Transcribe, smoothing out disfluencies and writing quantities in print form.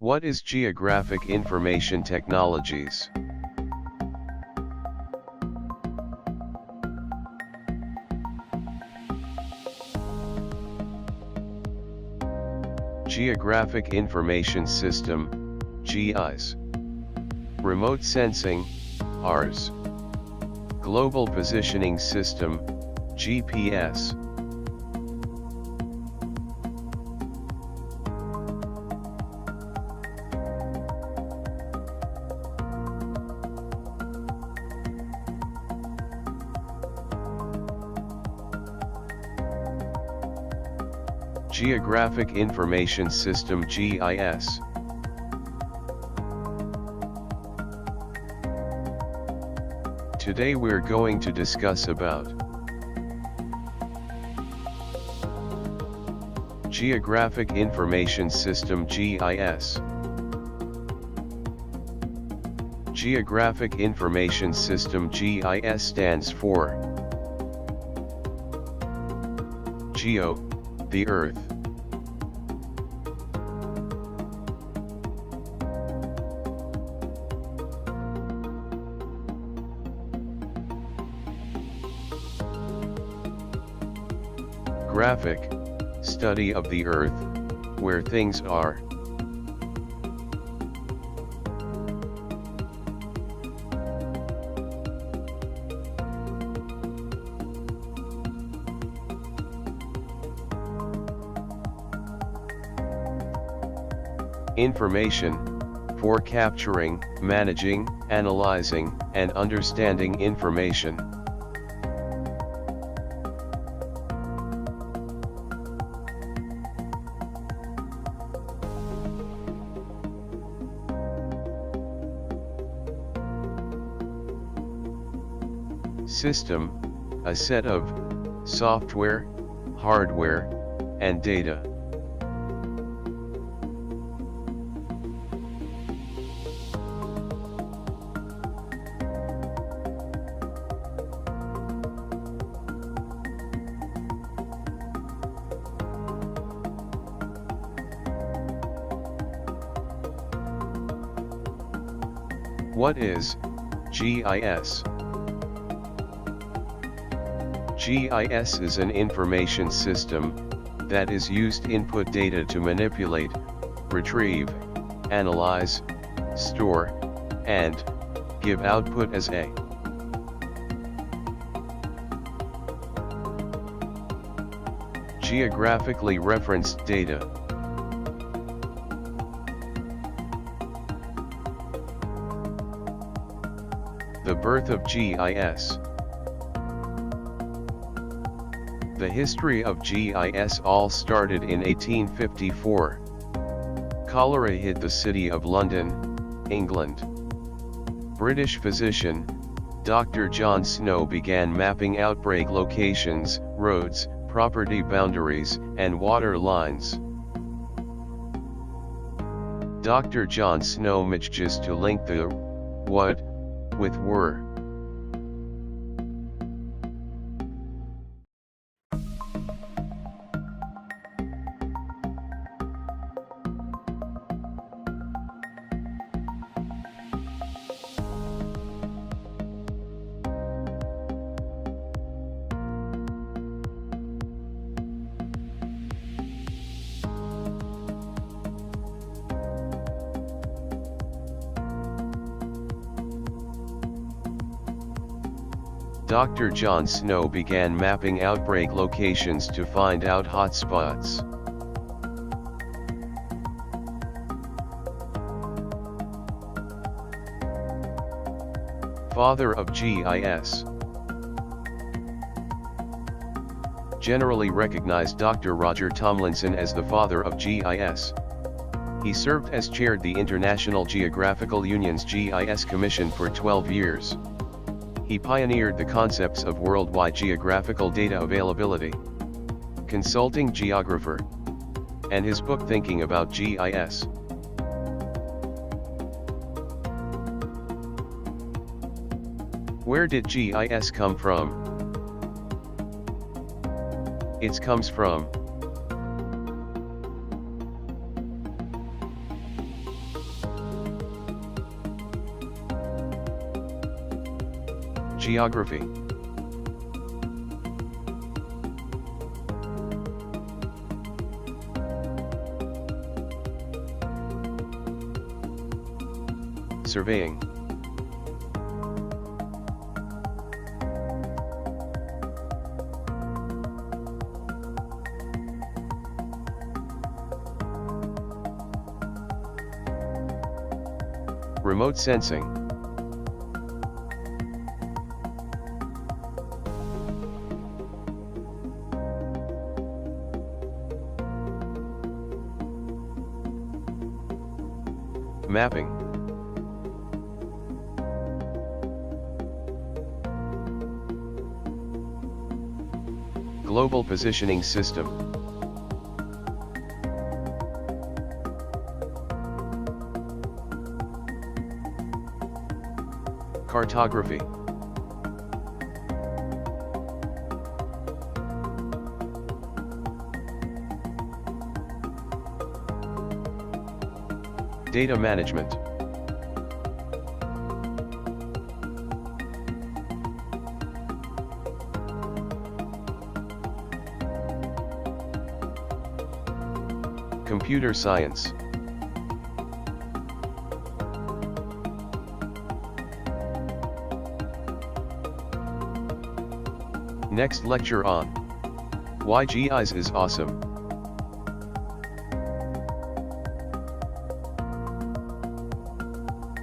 What is Geographic Information Technologies? Geographic Information System, GIS. Remote Sensing, RS. Global Positioning System, GPS. Geographic Information System GIS. Today we're going to discuss about Geographic Information System GIS. Geographic Information System GIS stands for Geo, the Earth. Graphic, study of the Earth, where things are. Information, for capturing, managing, analyzing, and understanding information. System, a set of software, hardware, and data. What is GIS? GIS is an information system that is used to input data to manipulate, retrieve, analyze, store, and give output as a geographically referenced data. The birth of GIS. The history of GIS all started in 1854. Cholera hit the city of London, England. British physician, Dr. John Snow began mapping outbreak locations, roads, property boundaries, and water lines. Dr. John Snow manages to link the what with were. Dr. John Snow began mapping outbreak locations to find out hotspots. Father of GIS. Generally recognized Dr. Roger Tomlinson as the father of GIS. He served as chaired the International Geographical Union's GIS Commission for 12 years. He pioneered the concepts of worldwide geographical data availability, consulting geographer, and his book Thinking About GIS. Where did GIS come from? It comes from Geography. Surveying. Remote sensing. Mapping. Global positioning system. Cartography. Data management. Computer science. Next lecture on why GIS is awesome.